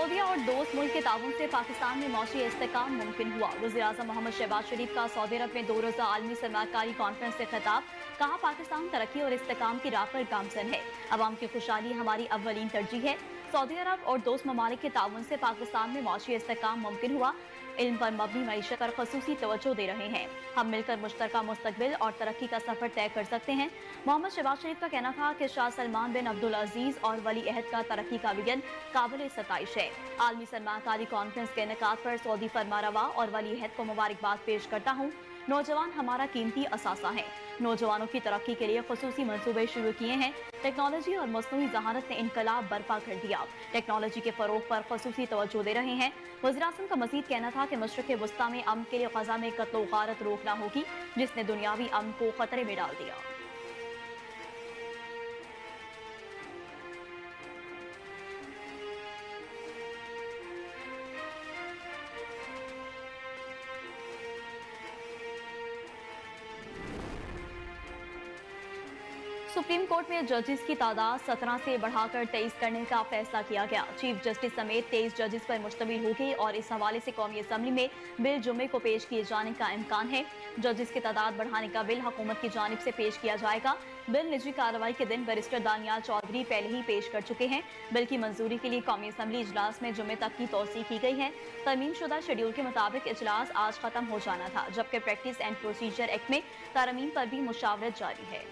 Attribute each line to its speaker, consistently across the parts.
Speaker 1: सऊदीया और दोस्त मुल्क के ताउन से पाकिस्तान में मौशी इस्तेहकाम मुमकिन हुआ। वज़ीर-ए-आज़म मोहम्मद शहबाज शरीफ का सऊदी अरब में 2 रोज़ा आलमी सरमाकारी कॉन्फ्रेंस से खिताब। कहा, पाकिस्तान तरक्की और इस्तेहकाम की राह पर गामजन है। अवाम की खुशहाली हमारी अव्वलीन तरजीह है। सऊदी अरब और दोस्त ममालिक के ताउन से पाकिस्तान में मौशी इस्तेहकाम मुमकिन हुआ। इल्म पर मबनी मईशत पर खसूसी तवज्जो दे रहे हैं। हम मिलकर मुश्तरका मुस्तकबिल और तरक्की का सफर तय कर सकते हैं। मोहम्मद शहबाज शरीफ का कहना था कि शाह सलमान बिन अब्दुल अजीज और वली अहद का तरक्की का विजन काबिल सताइश है। आलमी सरमाकारी कॉन्फ्रेंस के इनेकाद पर सऊदी फरमारवा और वली अहद को मुबारकबाद पेश करता हूँ। नौजवान हमारा कीमती असासा है। नौजवानों की तरक्की के लिए खसूसी मंसूबे शुरू किए हैं। टेक्नोलॉजी और मसनूई जहानत ने इनकलाब बर्पा कर दिया। टेक्नोलॉजी के फरोग पर खसूसी तवज्जो दे रहे हैं। वज़ीर-ए-आज़म का मज़ीद कहना था कि मशरिक़ वस्ता में अमन के लिए ग़ज़ा में कत्ल व गारत रोकना होगी, जिसने दुनियावी अमन को खतरे में डाल दिया। सुप्रीम कोर्ट में जजेस की तादाद 17 से बढ़ाकर 23 करने का फैसला किया गया। चीफ जस्टिस समेत 23 जजेस पर मुश्तमिल होगी और इस हवाले से कौमी असम्बली में बिल जुम्मे को पेश किए जाने का इम्कान है। जजेस की तादाद बढ़ाने का बिल हुकूमत की जानिब से पेश किया जाएगा। बिल निजी कार्रवाई के दिन बैरिस्टर दानियाल चौधरी पहले ही पेश कर चुके हैं। बिल की मंजूरी के लिए कौमी असम्बली इजलास में जुम्मे तक की तौसीह की गई है। तरमीम शुदा शेड्यूल के मुताबिक इजलास आज खत्म हो जाना था, जबकि प्रैक्टिस एंड प्रोसीजर एक्ट में तरमीम पर भी मुशावरत जारी है।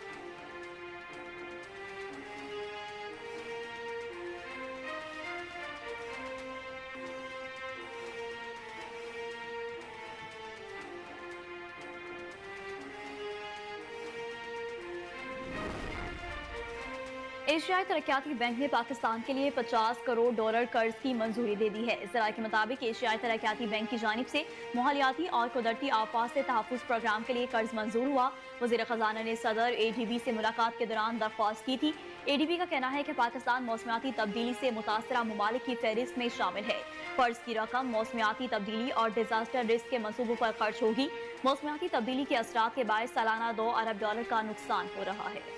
Speaker 1: एशियाई तरक्याती बैंक ने पाकिस्तान के लिए 50 करोड़ डॉलर कर्ज की मंजूरी दे दी है। ज़राए के मुताबिक एशियाई तरक्याती बैंक की जानिब से माहौलियाती और कुदरती आफात से तहफ़्फ़ुज़ प्रोग्राम के लिए कर्ज मंजूर हुआ। वज़ीर ख़जाना ने सदर ADB से मुलाकात के दौरान दरख्वास्त की थी। ADB का कहना है कि पाकिस्तान मौसमियाती तब्दीली से मुतासरा ममालिक की फहरिस्त में शामिल है। कर्ज की रकम मौसमियाती तब्दीली और डिजास्टर रिस्क के मंसूबों पर खर्च होगी। मौसमियाती तब्दीली के असरात के बायस सालाना $2 अरब का नुकसान हो रहा है।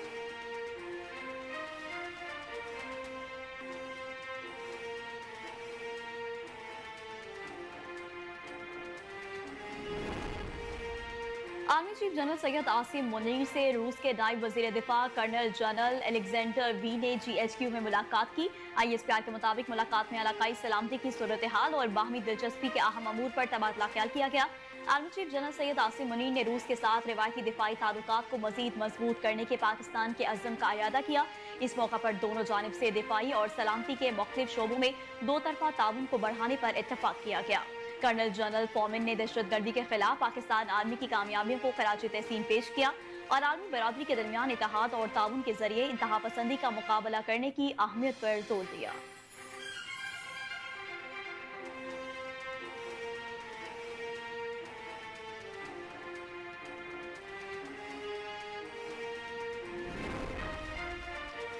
Speaker 1: Army chief general Syed Asim Munir से रूस के नायब वजीर दिफा कर्नल जनरल एलेक्जेंडर वी ने GHQ में मुलाकात की। ISPR के मुताबिक मुलाकात में इलाकाई सलामती की सूरत हाल और बाहमी दिलचस्पी के अहम अमूर पर तबादला ख्याल किया गया। Army chief general Syed Asim Munir ने रूस के साथ रिवायती दिफाई ताल्लुकात को मजीद मजबूत करने के पाकिस्तान के अज़्म का अयादा किया। इस मौका पर दोनों जानिब से दिफाई और सलामती के मुख्तलिफ शोबों में दो तरफा ताउन को बढ़ाने पर इत्तफाक किया गया। कर्नल जनरल फोमिन ने दहशतगर्दी के खिलाफ पाकिस्तान आर्मी की कामयाबियों को खराज तहसीन पेश किया और आर्मी बरादरी के दरमियान इत्तेहाद और ताउन के जरिए इंतहा पसंदी का मुकाबला करने की अहमियत पर जोर दिया।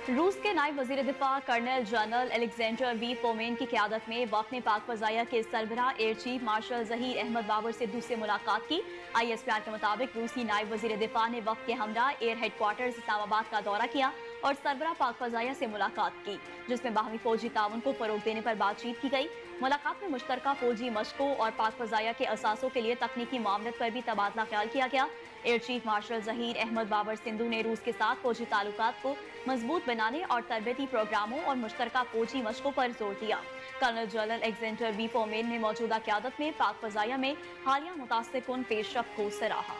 Speaker 1: रूस के नायब वजीर दिफा colonel general Alexander V Fomin की क़यादत में वफ़द ने पाक फ़ज़ाइया के सरबराह air chief marshal Zaheer Ahmed Babar से दूसरे मुलाकात की। ISPR के मुताबिक रूसी नायब वजीर दिफा ने वफ़द के हमरा एयर हेडक्वार्टर्स इस्लामाबाद का दौरा किया और सरबराह पाक फ़ज़ाइया से मुलाकात की, जिसमें बाहमी फौजी ताउन को फ़रोग़ देने पर बातचीत की गई। मुलाकात में मुश्तरका फौजी मशकों और पाक फ़ज़ाइया के असासों के लिए तकनीकी मामलत पर भी तबादला ख्याल किया गया। Air chief marshal Zaheer Ahmed Babar Sidhu ने रूस के साथ फौजी ताल्लुकात को मजबूत बनाने और तरबती प्रोग्रामों और मुश्तरका फौजी मशकों पर जोर दिया। Colonel general Alexander V Fomin ने मौजूदा क़यादत में पाक फ़ज़ाइया में हालिया मुतासिरकुन पेशरफ्त को सराहा।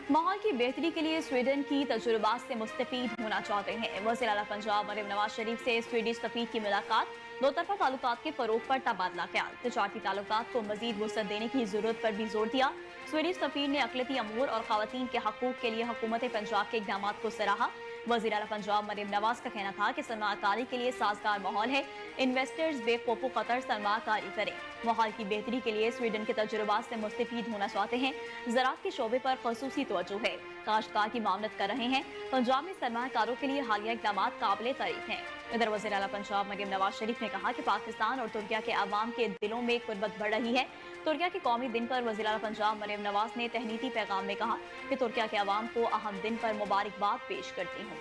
Speaker 1: माहौल की बेहतरी के लिए स्वीडन की तजुर्बात से मुस्तफीद होना चाहते हैं। वज़ीर आला पंजाब मरियम नवाज शरीफ से स्वीडिश सफ़ीर की मुलाकात। दो तरफा ताल्लुकात के फरोग पर तबादला ख्याल। तिजारती ताल्लुकात को मजीद वुसअत देने की जरूरत पर भी जोर दिया। स्वीडिश सफ़ीर ने अक़लियती अमूर और ख़वातीन के हकूक़ के लिए हुकूमत पंजाब के इक़दाम को सराहा। वज़ीर आला पंजाब मरियम नवाज का कहना था कि सरमाकारी के लिए साजगार माहौल है। इन्वेस्टर्स बेखौफ ख़तर सरमाकारी करें। माहौल की बेहतरी के लिए स्वीडन के तजुर्बात से मुस्तफीद होना चाहते हैं। ज़राअत के शोबे पर खसूसी तवज्जो है। काश्तकार की मामलत कर रहे हैं। पंजाब में सरमाकारों के लिए हालिया इक़दाम काबिल तारीफ हैं। इधर वज़ीर आला पंजाब मरियम नवाज शरीफ ने कहा कि पाकिस्तान और तुर्किया के अवाम के दिलों में कुर्बत बढ़ रही है। तुर्किया के कौमी दिन पर वज़ीर आला पंजाब मरियम नवाज ने तहनीती पैगाम में कहा कि तुर्किया के अवाम को अहम दिन पर मुबारकबाद पेश करती हूँ।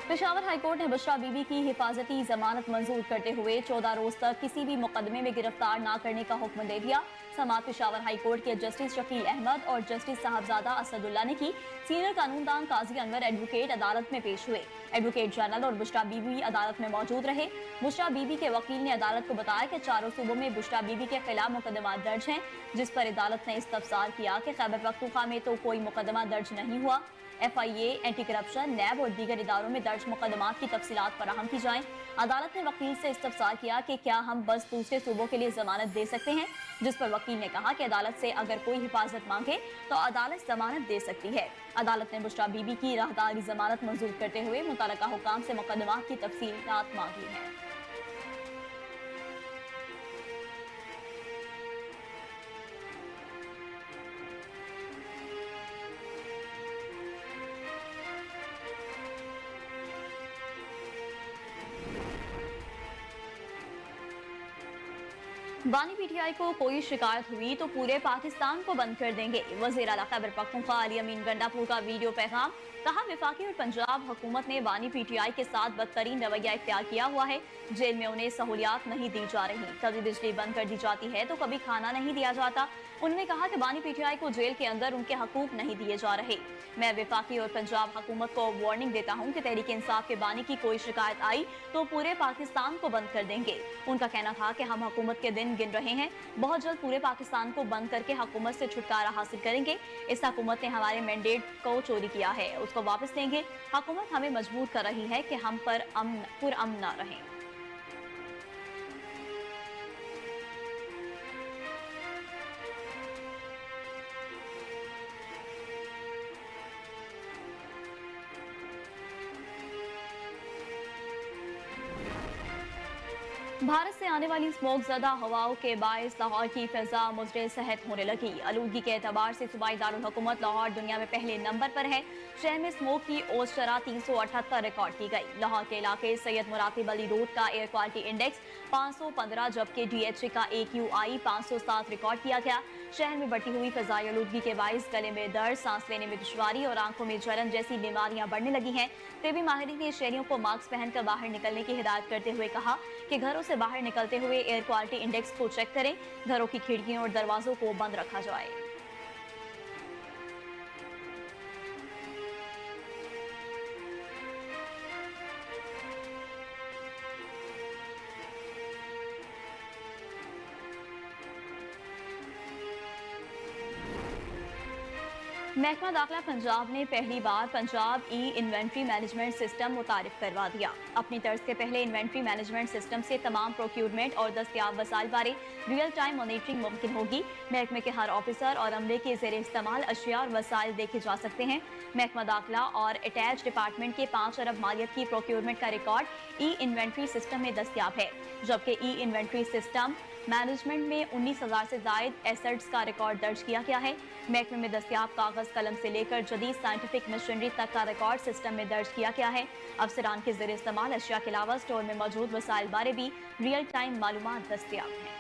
Speaker 1: पेशावर हाईकोर्ट ने बुशरा बीबी की हिफाजती जमानत मंजूर करते हुए 14 रोज तक किसी भी मुकदमे में गिरफ्तार न करने का हुक्म दे दिया। समाअत पेशावर हाईकोर्ट के जस्टिस शकील अहमद और जस्टिस साहबजादा असदुल्ला ने की। सीनियर कानूनदान काजी अनवर एडवोकेट अदालत में पेश हुए। एडवोकेट जनरल और बुशरा बीबी अदालत में मौजूद रहे। बुशरा बीबी के वकील ने अदालत को बताया कि चारों सूबों में बुशरा बीबी के खिलाफ मुकदमा दर्ज हैं, जिस पर अदालत ने इस्तफसार किया कि खैबर पख्तूनख्वा में तो कोई मुकदमा दर्ज नहीं हुआ। FIA, एंटी करप्शन, नैब और दीगर इदारों में दर्ज मुकदमात की तफसीलात फराहम की जाएं। अदालत ने वकील से इस्तफसार किया कि क्या हम बस दूसरे सूबों के लिए जमानत दे सकते हैं, जिस पर वकील ने कहा कि अदालत से अगर कोई हिफाजत मांगे तो अदालत जमानत दे सकती है। अदालत ने बुशरा बीबी की राहदारी जमानत मंजूर करते हुए मुतल्लिका हुकाम से मुकदमात की तफसीलात मांगी हैं। बानी PTI को कोई शिकायत हुई तो पूरे पाकिस्तान को बंद कर देंगे। वज़ीर आला खैबर पख्तूनख्वा अली अमीन गंडापुर का वीडियो पैगाम। कहा, वफाकी और पंजाब हुकूमत ने बानी PTI के साथ बदतरीन रवैया इख्तियार किया हुआ है। जेल में उन्हें सहूलियात नहीं दी जा रही, कभी बिजली बंद कर दी जाती है तो कभी खाना नहीं दिया जाता। उन्होंने कहा कि बानी PTI को जेल के अंदर उनके हकूक नहीं दिए जा रहे। मैं वफाकी और पंजाब हुकूमत को वार्निंग देता हूँ कि तहरीक इंसाफ के बानी की कोई शिकायत आई तो पूरे पाकिस्तान को बंद कर देंगे। उनका कहना था कि हम हुकूमत के दिन गिन रहे हैं, बहुत जल्द पूरे पाकिस्तान को बंद करके हुकूमत से छुटकारा हासिल करेंगे। इस हुकूमत ने हमारे मैंडेट को चोरी किया है, उसको वापस लेंगे। हुकूमत हमें मजबूर कर रही है कि हम पर पुरअमन न रहें। भारत से आने वाली स्मोक ज़दा हवाओं के बायस लाहौर की फिजा मुज़र सेहत होने लगी। आलूदगी के एतबार से सूबाई दारुल हुकूमत लाहौर दुनिया में पहले नंबर पर है। शहर में स्मोक की औसत शरह 378 रिकॉर्ड की गई। लाहौर के इलाके सैयद मुरातिब अली रोड का एयर क्वालिटी इंडेक्स 515 जबकि DHA का AQI 507 रिकॉर्ड किया गया। शहर में बढ़ती हुई फिजाई आलूदगी के बायस गले में दर्द, सांस लेने में दुश्वारी और आंखों में जलन जैसी बीमारियां बढ़ने लगी हैं। तिब्बी माहिरीन ने शहरियों को मास्क पहनकर बाहर निकलने की हिदायत करते हुए कहा कि घरों से बाहर निकलते हुए एयर क्वालिटी इंडेक्स को चेक करें। घरों की खिड़कियों और दरवाजों को बंद रखा जाए। महकमा दाखिला पंजाब ने पहली बार पंजाब इन्वेंट्री मैनेजमेंट सिस्टम मुतारिफ करवा दिया। अपनी तर्ज के पहले इन्वेंट्री मैनेजमेंट सिस्टम से तमाम प्रोक्यूरमेंट और दस्तियाब वसाइल बारे रियल टाइम मॉनिटरिंग मुमकिन होगी। महकमे के हर ऑफिसर और अमले के ज़ेरे इस्तेमाल अशिया और वसाइल देखे जा सकते हैं। महकमा दाखिला और अटैच डिपार्टमेंट के 5 अरब मालियत की प्रोक्यूरमेंट का रिकॉर्ड इन्वेंट्री सिस्टम में दस्तियाब है, जबकि इन्वेंट्री सिस्टम मैनेजमेंट में 19,000 से जायद एसेट्स का रिकॉर्ड दर्ज किया गया है। महकमे में दस्तियाब कागज कलम से लेकर जदीद साइंटिफिक मशीनरी तक का रिकॉर्ड सिस्टम में दर्ज किया गया है। अफसरान के ज़ेरे इस्तेमाल अशिया के अलावा स्टोर में मौजूद वसाइल बारे भी रियल टाइम मालूमात दस्तियाब हैं।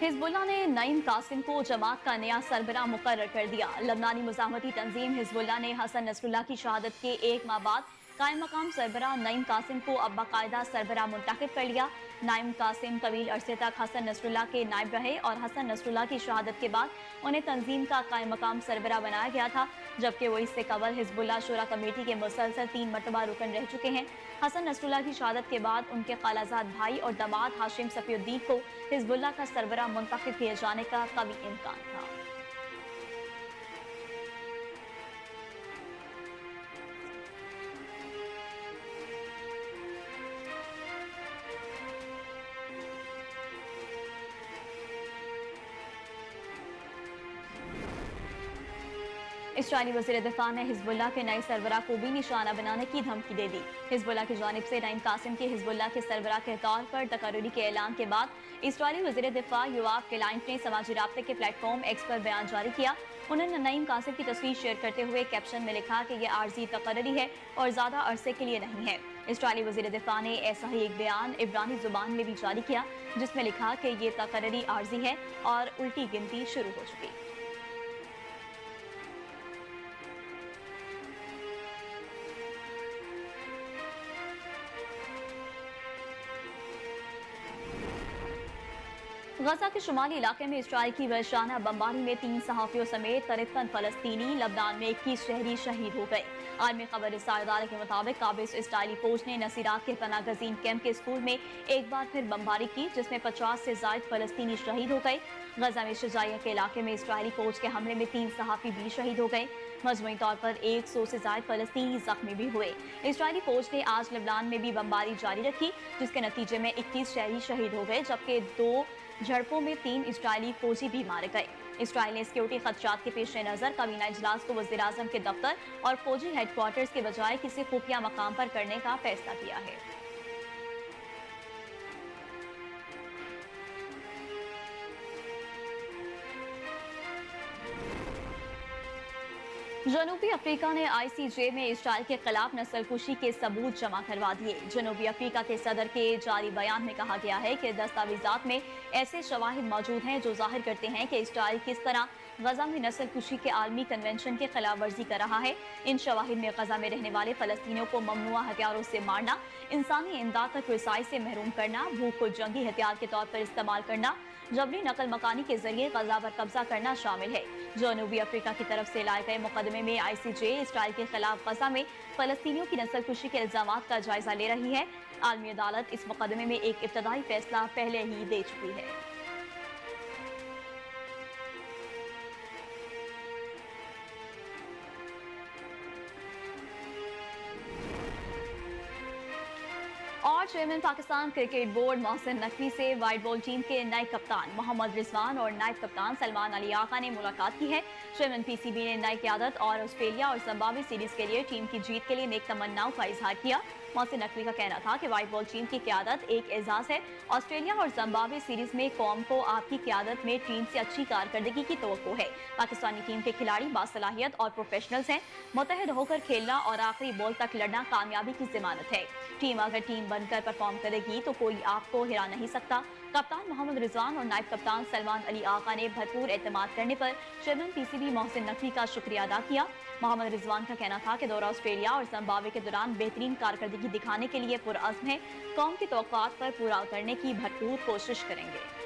Speaker 1: हिजबुल्लाह ने नईम कासिम को जमात का नया सरबराह मुकर्रर कर दिया। लबनानी मुजाहमती तंजीम हिजबुल्लाह ने हसन नसरुल्लाह की शहादत के एक माह बाद कायम मकाम सरबराह नईम कासिम को अब बाकायदा सरबराह मुंतखब कर लिया। नईम कासिम तवील अरसे तक हसन नसरुल्लाह के नायब रहे और हसन नसरुल्लाह की शहादत के बाद उन्हें तंजीम का कायम मकाम सरबराह बनाया गया था। जबकि वो इससे कबल हिजबुल्लाह शूरा कमेटी के मुसलसल 3 मरतबा रुकन रह चुके हैं। हसन नसरुल्लाह की शहादत के बाद उनके खालाजाद भाई और दामाद हाशिम सफीउद्दीन को हिजबुल्लाह का सरबराह मुंतखब किए जाने का कभी इम्कान था। इस्राईली वज़ीर दिफा ने हिजबुल्लाह के नए सरबराह को भी निशाना बनाने की धमकी दे दी। हिजबुल्लाह की जानिब से नईम कासिम के हिजबुल्लाह के सरबराह के तौर पर तकर्रुरी के ऐलान के बाद इस्राईली वज़ीर दिफा योआव गैलेंट ने समाजी राब्ते के प्लेटफॉर्म एक्स पर बयान जारी किया। उन्होंने नईम कासिम की तस्वीर शेयर करते हुए कैप्शन में लिखा कि यह आर्जी तकर्रुरी है और ज़्यादा अरसे के लिए नहीं है। इस्राईली वज़ीर दिफा ने ऐसा ही एक बयान इब्रानी जुबान में भी जारी किया, जिसमें लिखा कि ये तकर्रुरी आर्जी है और उल्टी गिनती शुरू हो चुकी। गजा के शुमाली इलाके में इस्राइल की वहशाना बमबारी में 3 सहाफियों समेत 53 फलस्तीनी, लबनान में 21 शहरी शहीद हो गए। आलमी खबर इदारे के मुताबिक काबिज इस्राइली फौज ने नसीरात के पनागजीन कैंप के स्कूल में एक बार फिर बमबारी की, जिसमें 50 से ज्यादा फलस्तीनी शहीद हो गए। गजा में शुजाइया के इलाके में इस्राइली फौज के हमले में 3 सहाफी भी शहीद हो गए। मजमूई तौर पर 100 से ज्यादा फलस्तीनी जख्मी भी हुए। इस्राइली फौज ने आज लबनान में भी बमबारी जारी रखी, जिसके नतीजे में 21 शहरी शहीद हो गए, जबकि 2 झड़पों में 3 इस्राइली फौजी भी मारे गए। इस्राइल ने सिक्योरिटी खदशात के पेश नज़र काबीना इजलास को वज़ीर आज़म के दफ्तर और फौजी हेडक्वार्टर्स के बजाय किसी खुफिया मकाम पर करने का फैसला किया है। जनूबी अफ्रीका ने ICJ में इस्राइल के खिलाफ नस्लकुशी के सबूत जमा करवा दिए। जनूबी अफ्रीका के सदर के जारी बयान में कहा गया है कि दस्तावेजात में ऐसे शवाहिद मौजूद हैं जो जाहिर करते हैं कि इस्राइल किस तरह गजा में नस्लकुशी के आलमी कन्वेंशन की खिलाफ वर्जी कर रहा है। इन शवाहिद में गजा में रहने वाले फलस्तीनियों को ममनुआ हथियारों से मारना, इंसानी इमदाद तक रसाई से महरूम करना, भूख को जंगी हथियार के तौर पर इस्तेमाल करना, जबरी नकल मकानी के जरिए गजा पर कब्जा करना शामिल है। जनूबी अफ्रीका की तरफ से लाए गए मुकदमे में ICJ इस्राइल के खिलाफ गजा में फलस्तीनियों की नस्लकुशी के इल्जामात का जायजा ले रही है। आलमी अदालत इस मुकदमे में एक इब्तदाई फैसला पहले ही दे चुकी है। और chairman Pakistan cricket board Mohsin Naqvi से वाइट बॉल टीम के नए कप्तान मोहम्मद रिजवान और नायब कप्तान सलमान अली आका ने मुलाकात की है। चेयरमैन PCB ने नई क़यादत और ऑस्ट्रेलिया और जिम्बाब्वे सीरीज के लिए टीम की जीत के लिए नेक तमन्नाओं का इजहार किया। मोहसिन नकवी का कहना था कि वाइट बॉल टीम की क़यादत एक एजाज है। ऑस्ट्रेलिया और जिम्बाब्वे सीरीज में कौम को आपकी क़यादत में टीम से अच्छी कारकर्दगी की तवक्को है। पाकिस्तानी टीम के खिलाड़ी बासलाहियत और प्रोफेशनल्स हैं। मुत्तहिद होकर खेलना और आखिरी बॉल तक लड़ना कामयाबी की जमानत है। टीम अगर टीम बनकर परफॉर्म करेगी तो कोई आपको हिरा नहीं सकता। कप्तान मोहम्मद रिजवान और नायब कप्तान सलमान अली आका ने भरपूर एतमाद करने पर चेयरमैन PCB मोहसिन नकवी का शुक्रिया अदा किया। मोहम्मद रिजवान का कहना था कि दौरा ऑस्ट्रेलिया और जिम्बाब्वे के दौरान बेहतरीन कारकर्दगी दिखाने के लिए पुरअज़्म है। कौम की तवक्कुआत पर पूरा उतरने की भरपूर कोशिश करेंगे।